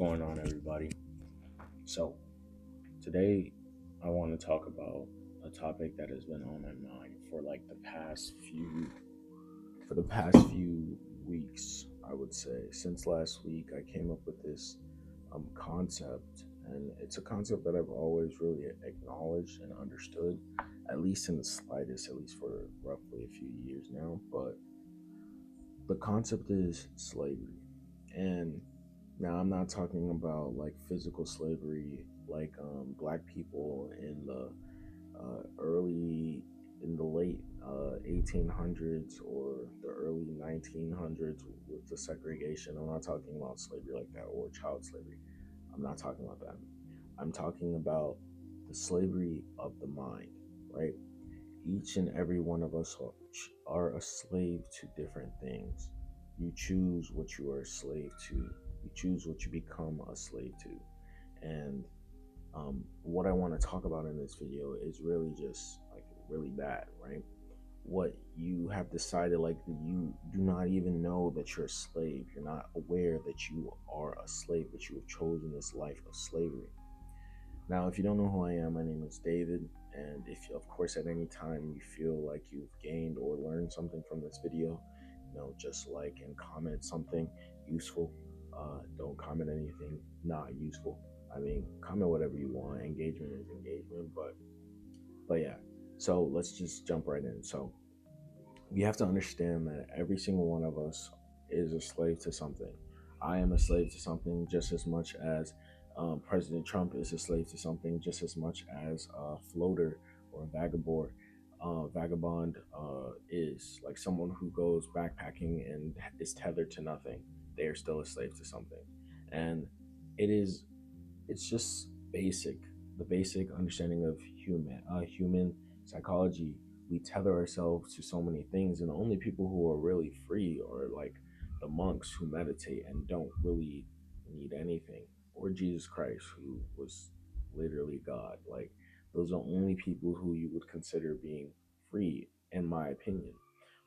going on, everybody? So, today I want to talk about a topic that has been on my mind for like the past few weeks, I would say. Since last week, I came up with this concept, and it's a concept that I've always really acknowledged and understood, at least in the slightest, at least for roughly a few years now. But the concept is slavery. And now I'm not talking about like physical slavery, like black people early in the late 1800s or the early 1900s with the segregation. I'm not talking about slavery like that or child slavery. I'm not talking about that. I'm talking about the slavery of the mind, right? Each and every one of us are a slave to different things. You choose what you are a slave to. You choose what you become a slave to. And what I want to talk about in this video is really just like really bad, right? What you have decided, like you do not even know that you're a slave. You're not aware that you are a slave, that you have chosen this life of slavery. Now, if you don't know who I am, my name is David. And if, of course, at any time you feel like you've gained or learned something from this video, just like and comment something useful. Don't comment anything not useful. I mean, comment whatever you want. Engagement is engagement, but yeah. So let's just jump right in. So you have to understand that every single one of us is a slave to something. I am a slave to something just as much as President Trump is a slave to something, just as much as a floater or a vagabond is like someone who goes backpacking and is tethered to nothing. They are still a slave to something, and it is it's just the basic understanding of human psychology. We tether ourselves to so many things, and the only people who are really free are like the monks who meditate and don't really need anything, or Jesus Christ, who was literally God. Like, those are the only people who you would consider being free, in my opinion.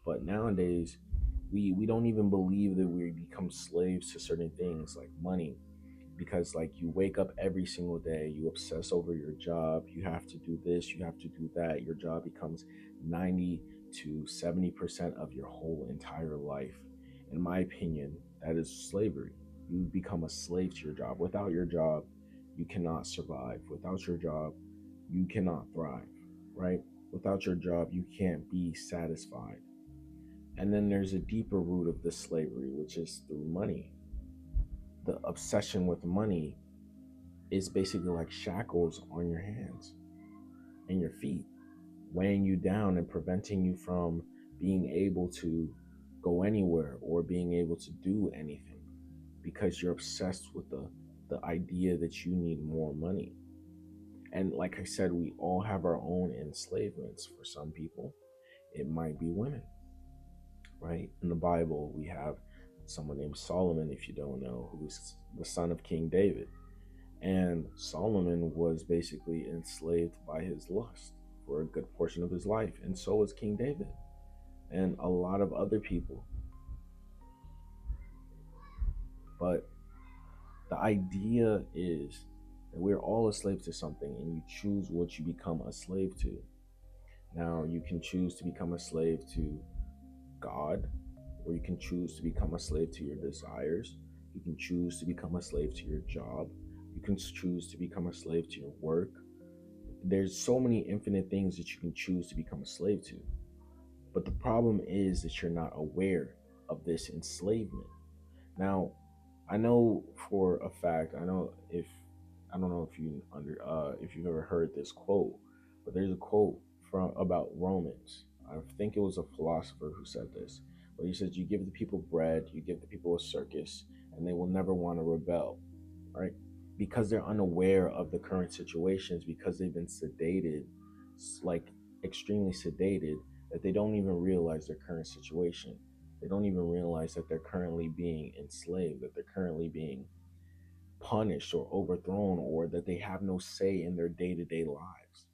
But nowadays, we don't even believe that we become slaves to certain things like money, because like you wake up every single day, you obsess over your job, you have to do this, you have to do that. Your job becomes 90 to 70% of your whole entire life. In my opinion, that is slavery. You become a slave to your job. Without your job, you cannot survive. Without your job, you cannot thrive, right? Without your job, you can't be satisfied. And then there's a deeper root of this slavery, which is through money. The obsession with money is basically like shackles on your hands and your feet, weighing you down and preventing you from being able to go anywhere or being able to do anything, because you're obsessed with the idea that you need more money. And like I said, we all have our own enslavements. For some people, it might be women, right? In the Bible, we have someone named Solomon, if you don't know, who's the son of King David. And Solomon was basically enslaved by his lust for a good portion of his life. And so was King David and a lot of other people. But the idea is that we're all a slave to something, and you choose what you become a slave to. Now, you can choose to become a slave to God, or you can choose to become a slave to your desires. You can choose to become a slave to your job. You can choose to become a slave to your work. There's so many infinite things that you can choose to become a slave to. But the problem is that you're not aware of this enslavement. Now, I know for a fact, I don't know if you've ever heard this quote, but there's a quote from about Romans. I think it was a philosopher who said this, but he says, you give the people bread, you give the people a circus, and they will never want to rebel, right? Because they're unaware of the current situations, because they've been sedated, like extremely sedated, that they don't even realize their current situation. They don't even realize that they're currently being enslaved, that they're currently being punished or overthrown, or that they have no say in their day-to-day lives.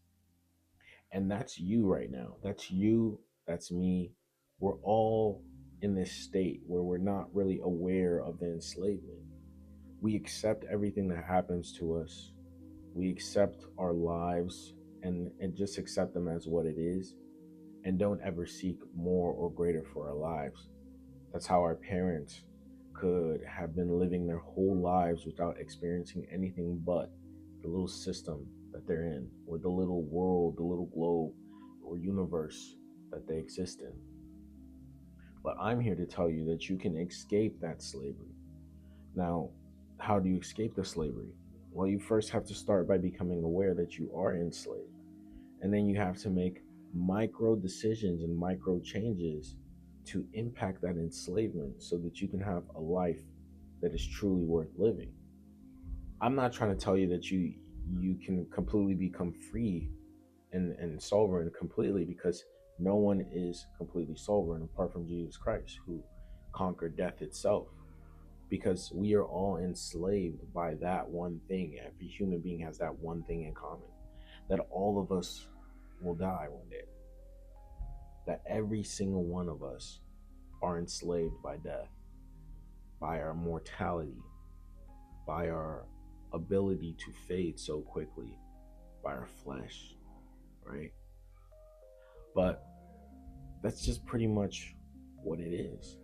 And that's you right now. That's you, that's me. We're all in this state where we're not really aware of the enslavement. We accept everything that happens to us. We accept our lives and just accept them as what it is and don't ever seek more or greater for our lives. That's how our parents could have been living their whole lives without experiencing anything but the little system that they're in, or the little world, the little globe, or universe that they exist in. But I'm here to tell you that you can escape that slavery. Now, how do you escape the slavery? Well, you first have to start by becoming aware that you are enslaved. And then you have to make micro decisions and micro changes to impact that enslavement so that you can have a life that is truly worth living. I'm not trying to tell you that you can completely become free and sovereign completely, because no one is completely sovereign apart from Jesus Christ, who conquered death itself. Because we are all enslaved by that one thing. Every human being has that one thing in common, that all of us will die one day, that every single one of us are enslaved by death, by our mortality, by our ability to fade so quickly, by our flesh, right? But that's just pretty much what it is.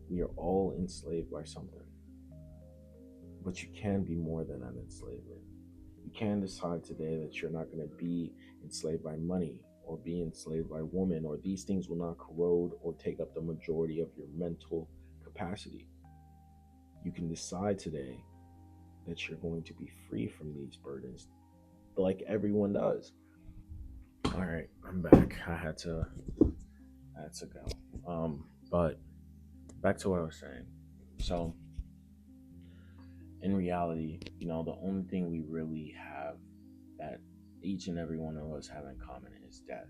We are all enslaved by something. But you can be more than an enslavement. You can decide today that you're not going to be enslaved by money or be enslaved by women, or these things will not corrode or take up the majority of your mental capacity. You can decide today that you're going to be free from these burdens, like everyone does. All right, I'm back. I had to go. But back to what I was saying. So, in reality, the only thing we really have that each and every one of us have in common is death.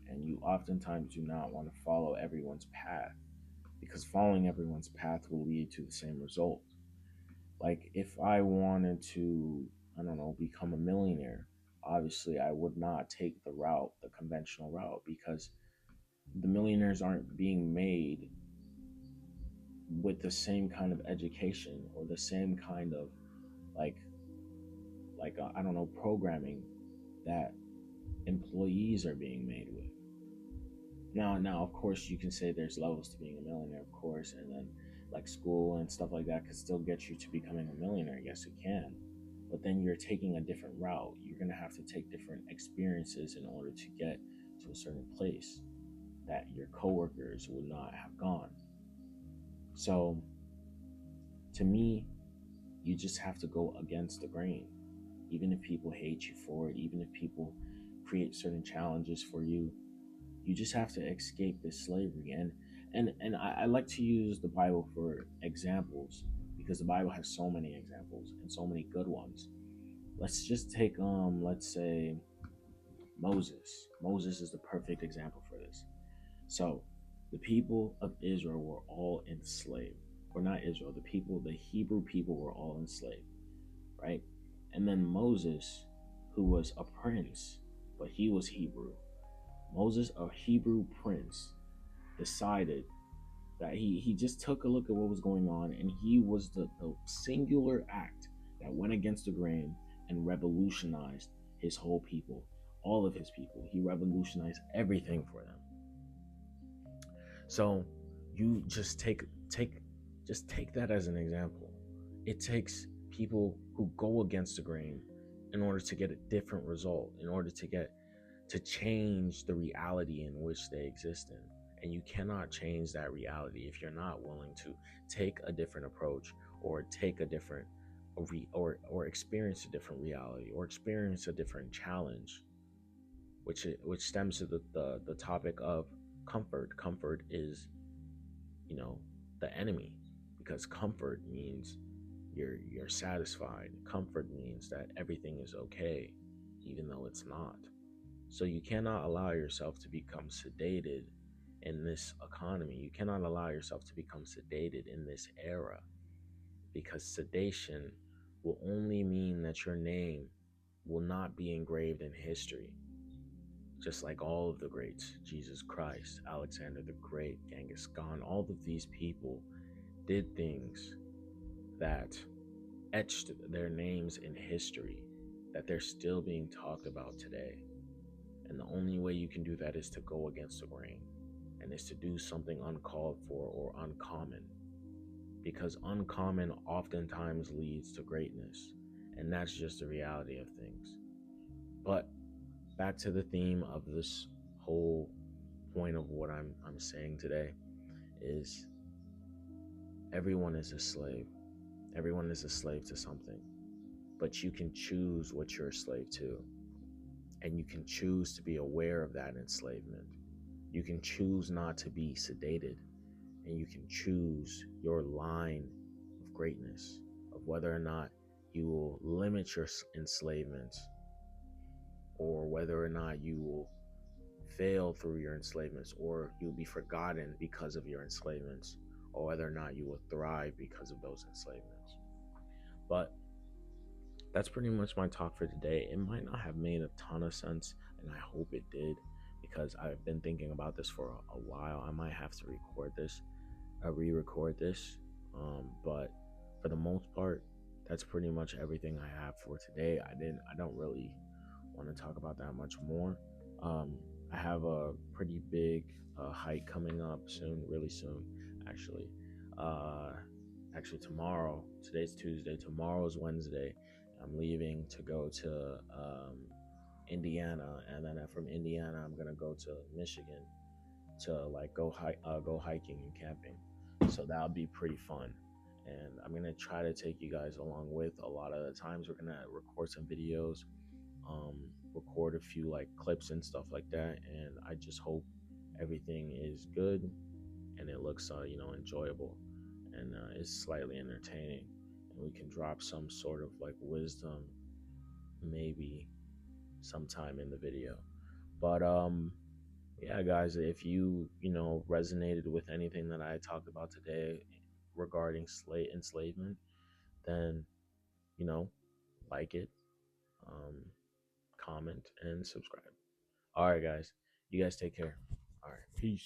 And you oftentimes do not want to follow everyone's path, because following everyone's path will lead to the same result. Like, if I wanted to, I don't know, become a millionaire, obviously I would not take the conventional route, because the millionaires aren't being made with the same kind of education or the same kind of like I don't know, programming that employees are being made with. Now, of course, you can say there's levels to being a millionaire, of course, and then like school and stuff like that could still get you to becoming a millionaire. Yes, it can, but then you're taking a different route. You're gonna have to take different experiences in order to get to a certain place that your coworkers would not have gone. So, to me, you just have to go against the grain, even if people hate you for it, even if people create certain challenges for you. You just have to escape this slavery. And I like to use the Bible for examples, because the Bible has so many examples and so many good ones. Let's just take let's say Moses. Moses is the perfect example for this. So the people of Israel were all enslaved. Or not Israel, the Hebrew people were all enslaved, right? And then Moses, who was a prince, but he was Hebrew. Moses, a Hebrew prince, decided that he just took a look at what was going on, and he was the singular act that went against the grain and revolutionized his whole people, all of his people. He revolutionized everything for them. So you just take that as an example. It takes people who go against the grain in order to get a different result, in order to change the reality in which they exist in. And you cannot change that reality if you're not willing to take a different approach, or take a different or experience a different reality, or experience a different challenge, which stems to the topic of comfort. Comfort is, you know, the enemy, because comfort means you're satisfied. Comfort means that everything is okay, even though it's not. So you cannot allow yourself to become sedated in this economy. You cannot allow yourself to become sedated in this era, because sedation will only mean that your name will not be engraved in history. Just like all of the greats, Jesus Christ, Alexander the Great, Genghis Khan, all of these people did things that etched their names in history, that they're still being talked about today. And the only way you can do that is to go against the grain, and is to do something uncalled for or uncommon, because uncommon oftentimes leads to greatness, and that's just the reality of things. But back to the theme of this whole point of what I'm saying today is everyone is a slave. Everyone is a slave to something, but you can choose what you're a slave to, and you can choose to be aware of that enslavement. You can choose not to be sedated, and you can choose your line of greatness, of whether or not you will limit your enslavement, or whether or not you will fail through your enslavements, or you'll be forgotten because of your enslavements, or whether or not you will thrive because of those enslavements. But that's pretty much my talk for today. It might not have made a ton of sense, and I hope it did, because I've been thinking about this for a while. I might have to record this, re-record this, but for the most part, that's pretty much everything I have for today. I don't really want to talk about that much more. Um, I have a pretty big hike coming up soon, really soon, actually. Uh, Actually, tomorrow. Today's Tuesday. Tomorrow's Wednesday. I'm leaving to go to Indiana, and then from Indiana, I'm gonna go to Michigan to like go hiking and camping. So that'll be pretty fun. And I'm gonna try to take you guys along with. A lot of the times we're gonna record some videos, um, record a few like clips and stuff like that. And I just hope everything is good and it looks enjoyable, and is slightly entertaining, and we can drop some sort of like wisdom maybe sometime in the video. But yeah, guys, if you resonated with anything that I talked about today regarding slave enslavement, then you know like it, um, comment, and subscribe. All right, guys, you guys take care. All right, peace.